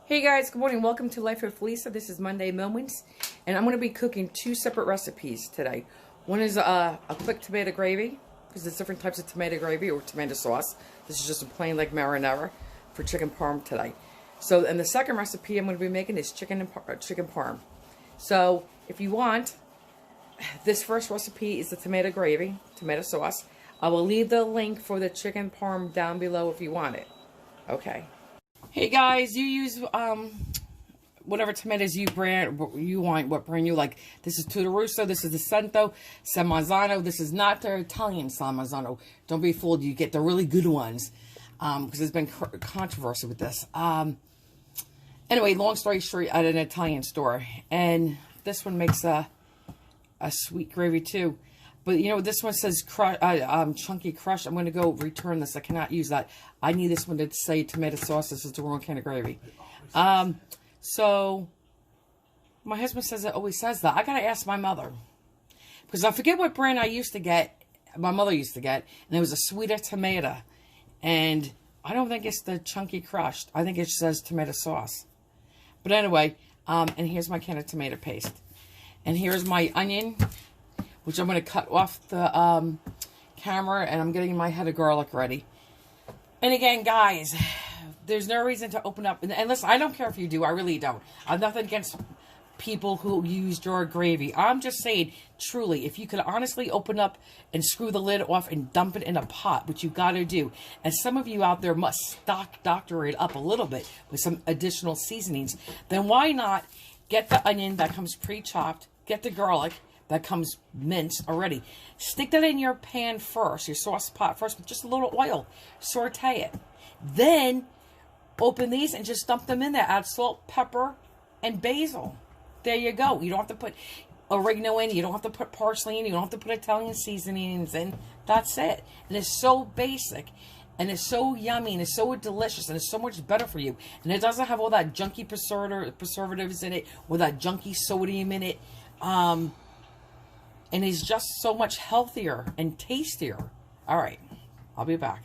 Hey guys, good morning. Welcome to Life with Lisa. This is Monday Moments, and I'm going to be cooking two separate recipes today. One is a quick tomato gravy, because there's different types of tomato gravy or tomato sauce. This is just a plain like marinara for chicken parm today. So, and the second recipe I'm going to be making is chicken parm. So, if you want, this first recipe is the tomato gravy, tomato sauce. I will leave the link for the chicken parm down below if you want it. Okay. Hey guys, you use whatever tomatoes you want, what brand you like. This is Tuttarusso, this is the Cento, San Marzano. This is not the Italian San Marzano. Don't be fooled, you get the really good ones. Because there's been controversy with this. Anyway, long story short, at an Italian store. And this one makes a sweet gravy too. But, you know, this one says chunky crush. I'm going to go return this. I cannot use that. I need this one to say tomato sauce. This is the wrong kind of gravy. So, my husband says it always says that. I got to ask my mother. Because I forget what brand I used to get. My mother used to get. And it was a sweeter tomato. And I don't think it's the chunky crushed. I think it says tomato sauce. But anyway, and here's my can of tomato paste. And here's my onion, which I'm going to cut off the camera, and I'm getting my head of garlic ready. And again, guys, there's no reason to open up. And listen, I don't care if you do. I really don't. I have nothing against people who use jar gravy. I'm just saying, truly, if you could honestly open up and screw the lid off and dump it in a pot, which you got to do. And some of you out there must doctor it up a little bit with some additional seasonings. Then why not get the onion that comes pre-chopped, get the garlic that comes minced already. Stick that in your pan first, your sauce pot first, with just a little oil. Saute it. Then open these and just dump them in there. Add salt, pepper, and basil. There you go. You don't have to put oregano in. You don't have to put parsley in. You don't have to put Italian seasonings in. That's it. And it's so basic. And it's so yummy. And it's so delicious. And it's so much better for you. And it doesn't have all that junky preservatives in it. Or that junky sodium in it. And it's just so much healthier and tastier. All right, I'll be back.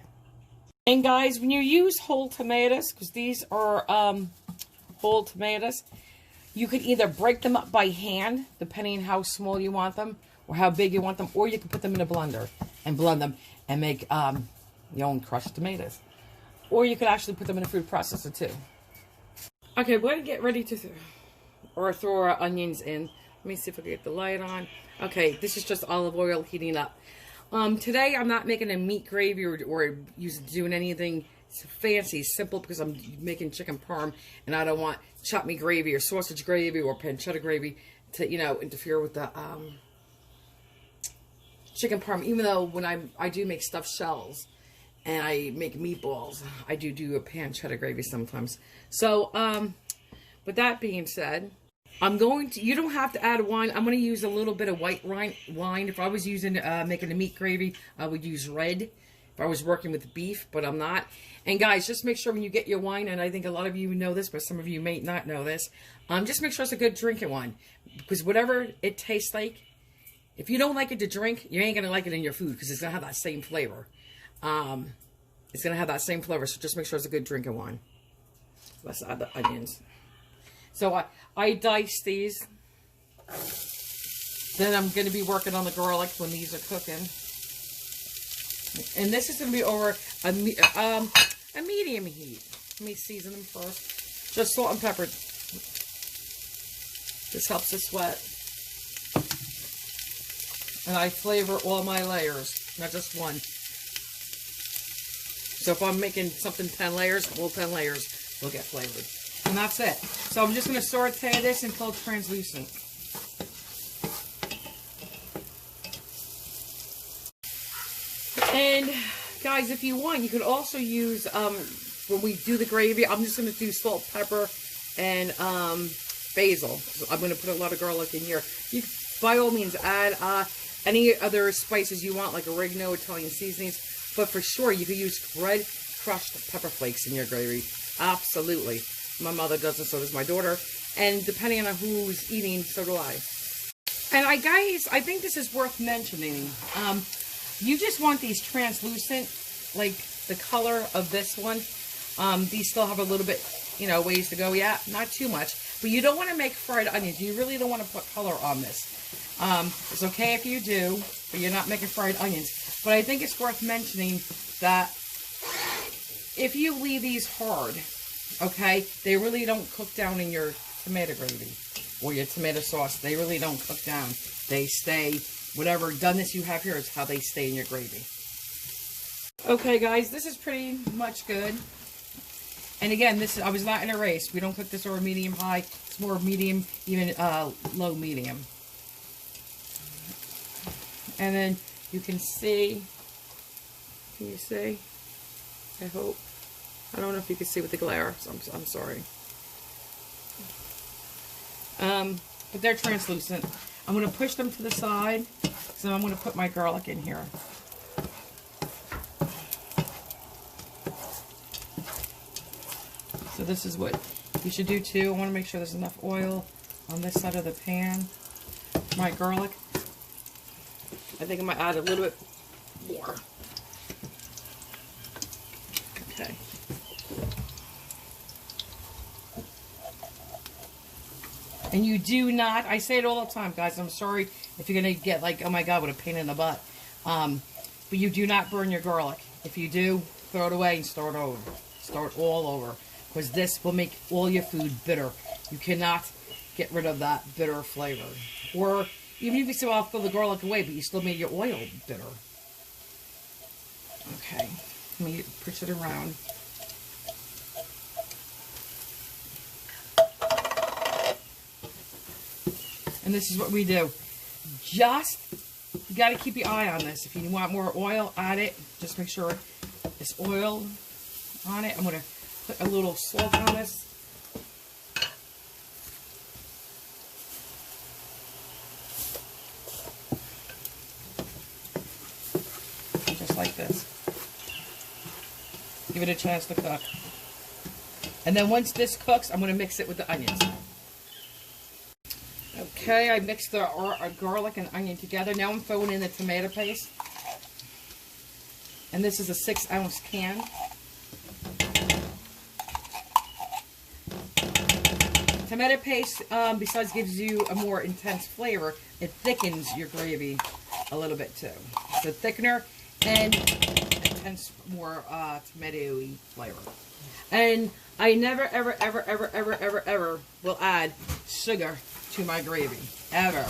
And guys, when you use whole tomatoes, because these are whole tomatoes, you could either break them up by hand, depending on how small you want them, or how big you want them, or you can put them in a blender and blend them and make your own crushed tomatoes. Or you could actually put them in a food processor too. Okay, we're going to get ready to throw our onions in. Let me see if I can get the light on. Okay, this is just olive oil heating up. Today I'm not making a meat gravy or doing anything fancy, simple, because I'm making chicken parm and I don't want chopped meat gravy or sausage gravy or pancetta gravy to, you know, interfere with the chicken parm. Even though when I do make stuffed shells and I make meatballs, I do a pancetta gravy sometimes. So, with that being said, you don't have to add wine. I'm going to use a little bit of white wine. If I was making a meat gravy, I would use red. If I was working with beef, but I'm not. And guys, just make sure when you get your wine, and I think a lot of you know this, but some of you may not know this, just make sure it's a good drinking wine. Because whatever it tastes like, if you don't like it to drink, you ain't going to like it in your food because it's going to have that same flavor. It's going to have that same flavor, so just make sure it's a good drinking wine. Let's add the onions. So I dice these. Then I'm going to be working on the garlic when these are cooking. And this is going to be over a medium heat. Let me season them first. Just salt and pepper. This helps it sweat. And I flavor all my layers, not just one. So if I'm making something 10 layers, all 10 layers will get flavored. And that's it. So I'm just going to saute this until it's translucent. And guys, if you want, you could also use, when we do the gravy, I'm just going to do salt, pepper, and basil. So I'm going to put a lot of garlic in here. You can, by all means, add any other spices you want, like oregano, Italian seasonings. But for sure, you could use red crushed pepper flakes in your gravy. Absolutely. My mother does it, so does my daughter. And depending on who's eating, so do I. And guys, I think this is worth mentioning. You just want these translucent, like the color of this one. These still have a little bit you know, ways to go. Yeah, not too much. But you don't want to make fried onions. You really don't want to put color on this. It's okay if you do, but you're not making fried onions. But I think it's worth mentioning that if you leave these hard, okay, they really don't cook down in your tomato gravy or your tomato sauce. They really don't cook down. They stay, whatever doneness you have here is how they stay in your gravy. Okay, guys, this is pretty much good. And again, this is, I was not in a race. We don't cook this over medium high. It's more medium, even low medium. And then you can see, can you see? I hope. I don't know if you can see with the glare, so I'm sorry. But they're translucent. I'm going to push them to the side, so I'm going to put my garlic in here. So this is what you should do too. I want to make sure there's enough oil on this side of the pan. My garlic. I think I might add a little bit more. Okay. And you do not, I say it all the time, guys, I'm sorry if you're going to get like, oh my God, what a pain in the butt. But you do not burn your garlic. If you do, throw it away and start over. Start all over. Because this will make all your food bitter. You cannot get rid of that bitter flavor. Or even if you say, well, I'll throw the garlic away, but you still made your oil bitter. Okay, let me push it around. And this is what we do. Just, you got to keep your eye on this. If you want more oil, add it. Just make sure it's oil on it. I'm going to put a little salt on this. Just like this. Give it a chance to cook. And then once this cooks, I'm going to mix it with the onions. Okay, I mixed the garlic and onion together. Now I'm throwing in the tomato paste. And this is a 6-ounce can. Tomato paste, besides gives you a more intense flavor, it thickens your gravy a little bit too. It's a thickener and intense, more tomatoey flavor. And I never, ever, ever, ever, ever, ever, ever will add sugar to my gravy. Ever.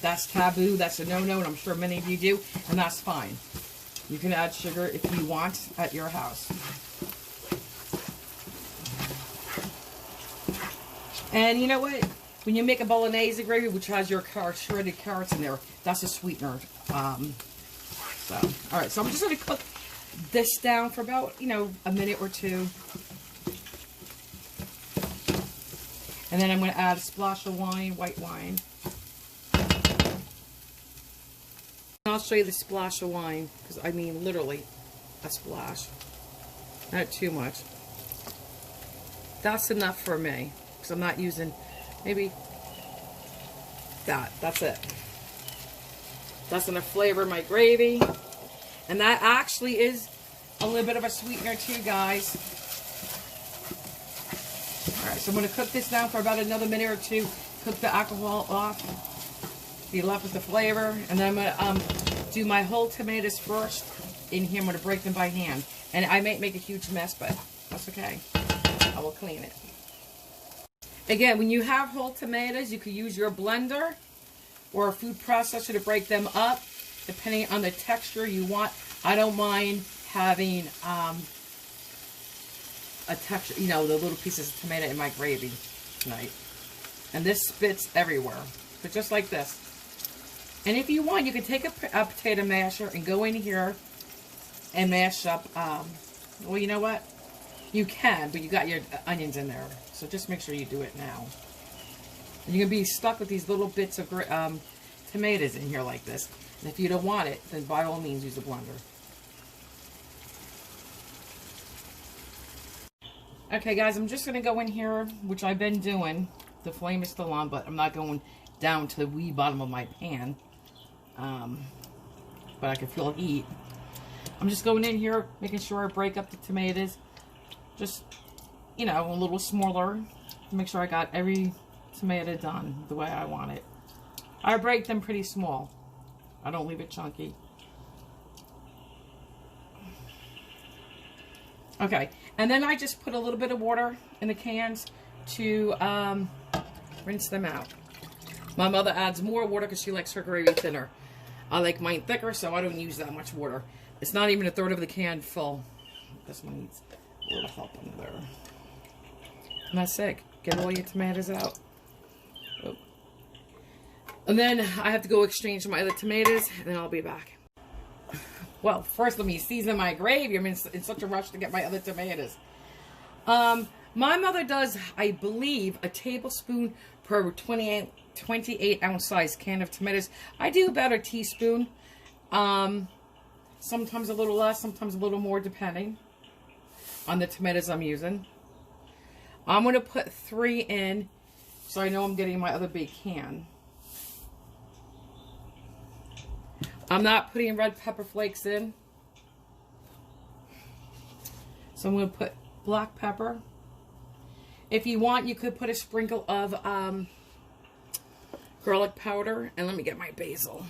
That's taboo. That's a no-no, and I'm sure many of you do, and that's fine. You can add sugar if you want at your house. And you know what? When you make a bolognese gravy, which has your shredded carrots in there, that's a sweetener. Alright, so I'm just going to cook this down for about, you know, a minute or two. And then I'm going to add a splash of wine, white wine. And I'll show you the splash of wine, because I mean literally a splash. Not too much. That's enough for me. So I'm not using, maybe that. That's it. That's going to flavor my gravy. And that actually is a little bit of a sweetener too, guys. Alright, so I'm going to cook this down for about another minute or two. Cook the alcohol off. Be left with the flavor. And then I'm going to do my whole tomatoes first in here. I'm going to break them by hand. And I may make a huge mess, but that's okay. I will clean it. Again, when you have whole tomatoes, you could use your blender or a food processor to break them up, depending on the texture you want. I don't mind having a texture, you know, the little pieces of tomato in my gravy tonight. And this spits everywhere, but just like this. And if you want, you can take a potato masher and go in here and mash up, well, you know what? You can, but you got your onions in there. So just make sure you do it now. And you're going to be stuck with these little bits of tomatoes in here like this. And if you don't want it, then by all means use a blender. Okay guys, I'm just going to go in here, which I've been doing. The flame is still on, but I'm not going down to the wee bottom of my pan. But I can feel heat. I'm just going in here, making sure I break up the tomatoes. Just, you know, a little smaller to make sure I got every tomato done the way I want it. I break them pretty small. I don't leave it chunky. Okay, and then I just put a little bit of water in the cans to rinse them out. My mother adds more water because she likes her gravy thinner. I like mine thicker, so I don't use that much water. It's not even a third of the can full. This one needs a little help in there. And that's it. Get all your tomatoes out. Oh. And then I have to go exchange my other tomatoes, and then I'll be back. Well, first let me season my gravy. I'm in such a rush to get my other tomatoes. My mother does, I believe, a tablespoon per 28 ounce size can of tomatoes. I do about a teaspoon. Sometimes a little less, sometimes a little more, depending on the tomatoes I'm using. I'm going to put 3 in, so I know I'm getting my other big can. I'm not putting red pepper flakes in. So I'm going to put black pepper. If you want, you could put a sprinkle of garlic powder. And let me get my basil.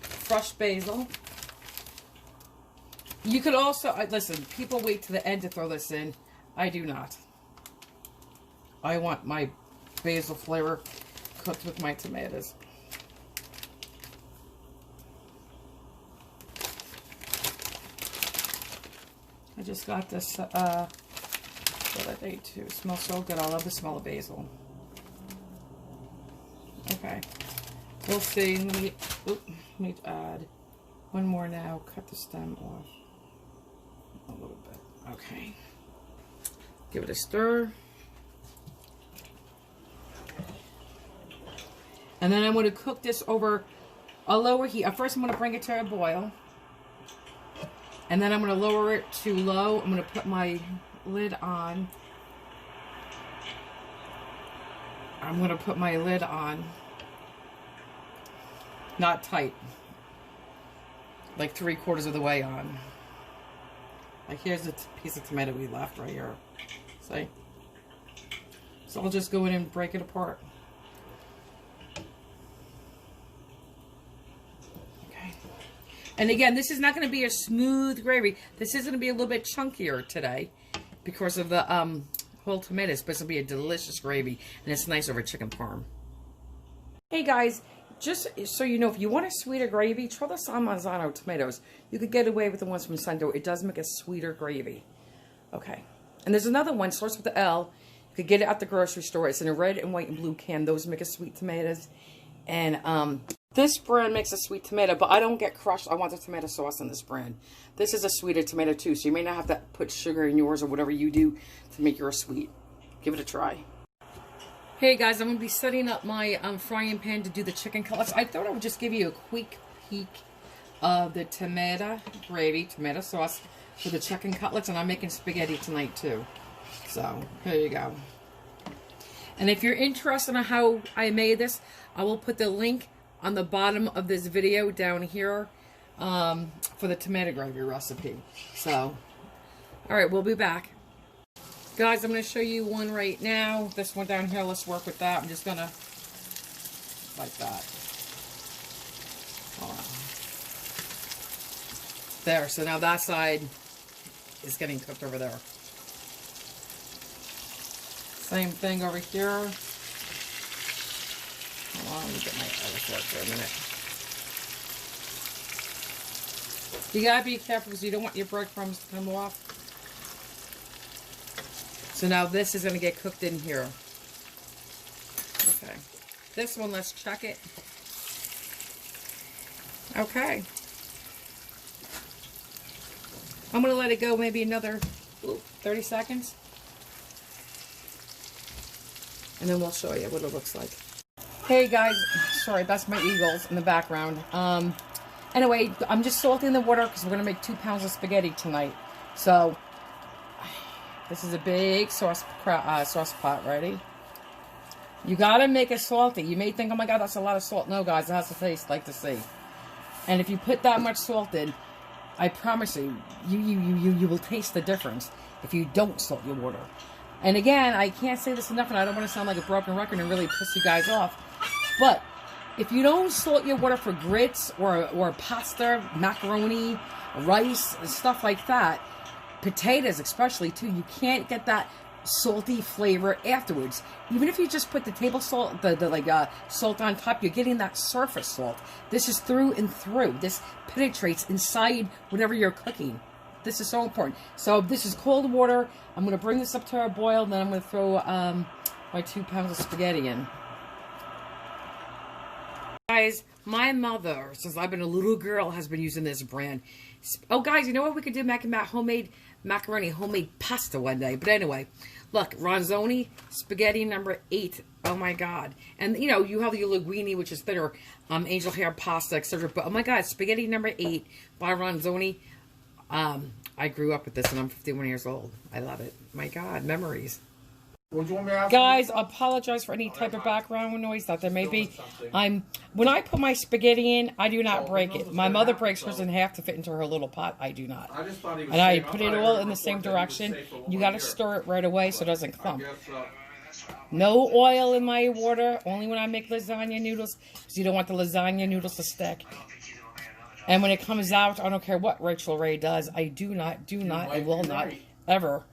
Fresh basil. You could also, listen, people wait to the end to throw this in. I do not. I want my basil flavor cooked with my tomatoes. I just got this the other day too. It smells so good. I love the smell of basil. Okay. We'll see. Let me add one more now. Cut the stem off a little bit. Okay. Give it a stir. And then I'm going to cook this over a lower heat. First I'm going to bring it to a boil. And then I'm going to lower it to low. I'm going to put my lid on. I'm going to put my lid on. Not tight. Like 3/4 of the way on. Like here's a piece of tomato we left right here. See? So I'll just go in and break it apart. And again, this is not going to be a smooth gravy. This is going to be a little bit chunkier today because of the whole tomatoes. But it's going to be a delicious gravy. And it's nice over chicken parm. Hey guys, just so you know, if you want a sweeter gravy, try the San Marzano tomatoes. You could get away with the ones from Sendo. It does make a sweeter gravy. Okay. And there's another one, starts with the L. You could get it at the grocery store. It's in a red and white and blue can. Those make a sweet tomatoes. And this brand makes a sweet tomato, but I don't get crushed. I want the tomato sauce in this brand. This is a sweeter tomato too, so you may not have to put sugar in yours or whatever you do to make yours sweet. Give it a try. Hey guys, I'm going to be setting up my frying pan to do the chicken cutlets. I thought I would just give you a quick peek of the tomato gravy, tomato sauce for the chicken cutlets, and I'm making spaghetti tonight too. So, here you go. And if you're interested in how I made this, I will put the link on the bottom of this video down here for the tomato gravy recipe. So, alright, we'll be back. Guys, I'm going to show you one right now. This one down here, let's work with that. I'm just going to, like that. Hold on. There, so now that side is getting cooked over there. Same thing over here. Hold on, let me get my other fork for a minute. You gotta be careful because you don't want your breadcrumbs to come off. So now this is gonna get cooked in here. Okay. This one, let's check it. Okay. I'm gonna let it go maybe another 30 seconds. And then we'll show you what it looks like. Hey guys, sorry, that's my eagles in the background. Anyway, I'm just salting the water because we're going to make 2 pounds of spaghetti tonight. So, this is a big sauce pot, ready? You got to make it salty. You may think, oh my God, that's a lot of salt. No, guys, it has to taste like the sea. And if you put that much salt in, I promise you, you will taste the difference. if you don't salt your water. And again, I can't say this enough, and I don't want to sound like a broken record and really piss you guys off, but if you don't salt your water for grits or pasta, macaroni, rice, stuff like that, potatoes especially too, you can't get that salty flavor afterwards. Even if you just put the table salt, the salt on top, you're getting that surface salt. This is through and through. This penetrates inside whatever you're cooking. This is so important. So this is cold water. I'm going to bring this up to a boil, and then I'm going to throw my 2 pounds of spaghetti in. Guys, my mother, since I've been a little girl, has been using this brand. Oh, guys, you know what? We could do homemade macaroni, homemade pasta one day. But anyway, look, Ronzoni, spaghetti number 8. Oh, my God. And, you know, you have the linguine, which is thinner, angel hair pasta, etc. But, oh, my God, spaghetti number 8 by Ronzoni. I grew up with this, and I'm 51 years old. I love it. My God, memories. Guys, I apologize for any type of background noise that there may be. When I put my spaghetti in, I do not break it. My mother breaks hers in half to fit into her little pot. I do not. And I put it all in the same direction. You got to stir it right away so it doesn't clump. No oil in my water, only when I make lasagna noodles, because you don't want the lasagna noodles to stick. And when it comes out, I don't care what Rachel Ray does, I do not, and will not ever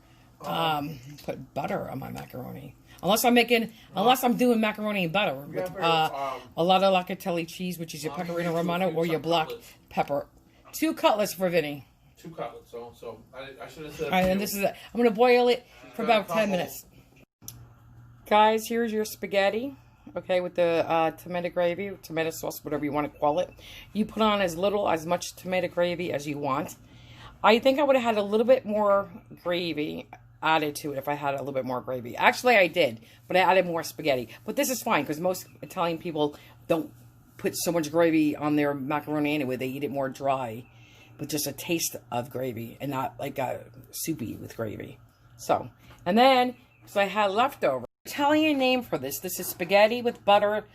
put butter on my macaroni. Unless I'm doing macaroni and butter with a lot of locatelli cheese, which is your pecorino romano or your black pepper. 2 cutlets for Vinny. 2 cutlets. So I should have said. All right, and this is it. I'm going to boil it for about 10 minutes. Guys, here's your spaghetti. Okay, with the tomato gravy, tomato sauce, whatever you want to call it. You put on as much tomato gravy as you want. I think I would have had a little bit more gravy added to it if I had a little bit more gravy. Actually, I did, but I added more spaghetti. But this is fine, because most Italian people don't put so much gravy on their macaroni anyway. They eat it more dry, with just a taste of gravy, and not like a soupy with gravy. So, and then, so I had leftover. Italian name for this is spaghetti with butter,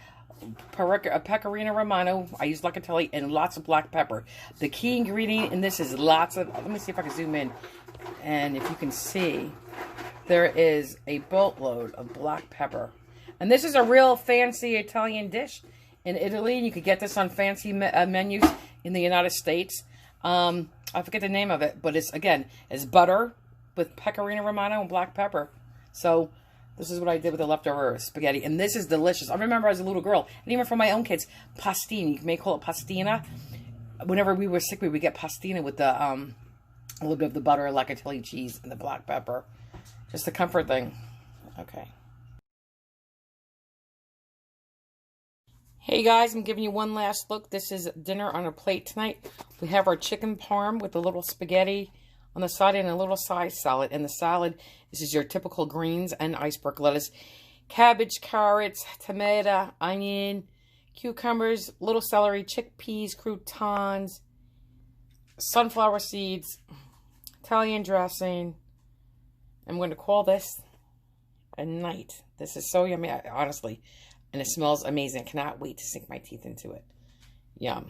pecorino romano. I use locatelli and lots of black pepper. The key ingredient in this is lots of, let me see if I can zoom in, and if you can see, there is a boatload of black pepper. And this is a real fancy Italian dish in Italy. You could get this on fancy menus in the United States. I forget the name of it, but it's butter with pecorino romano and black pepper. So this is what I did with the leftover spaghetti. And this is delicious. I remember as a little girl, and even for my own kids, pastini. You may call it pastina. Whenever we were sick, we would get pastina with the a little bit of the butter, locatelli cheese, and the black pepper. Just a comfort thing. Okay. Hey guys, I'm giving you one last look. This is dinner on a plate tonight. We have our chicken parm with a little spaghetti on the side and a little side salad. And the salad, this is your typical greens and iceberg lettuce, cabbage, carrots, tomato, onion, cucumbers, little celery, chickpeas, croutons, sunflower seeds, Italian dressing. I'm going to call this a night. This is so yummy, honestly. And it smells amazing. Cannot wait to sink my teeth into it. Yum.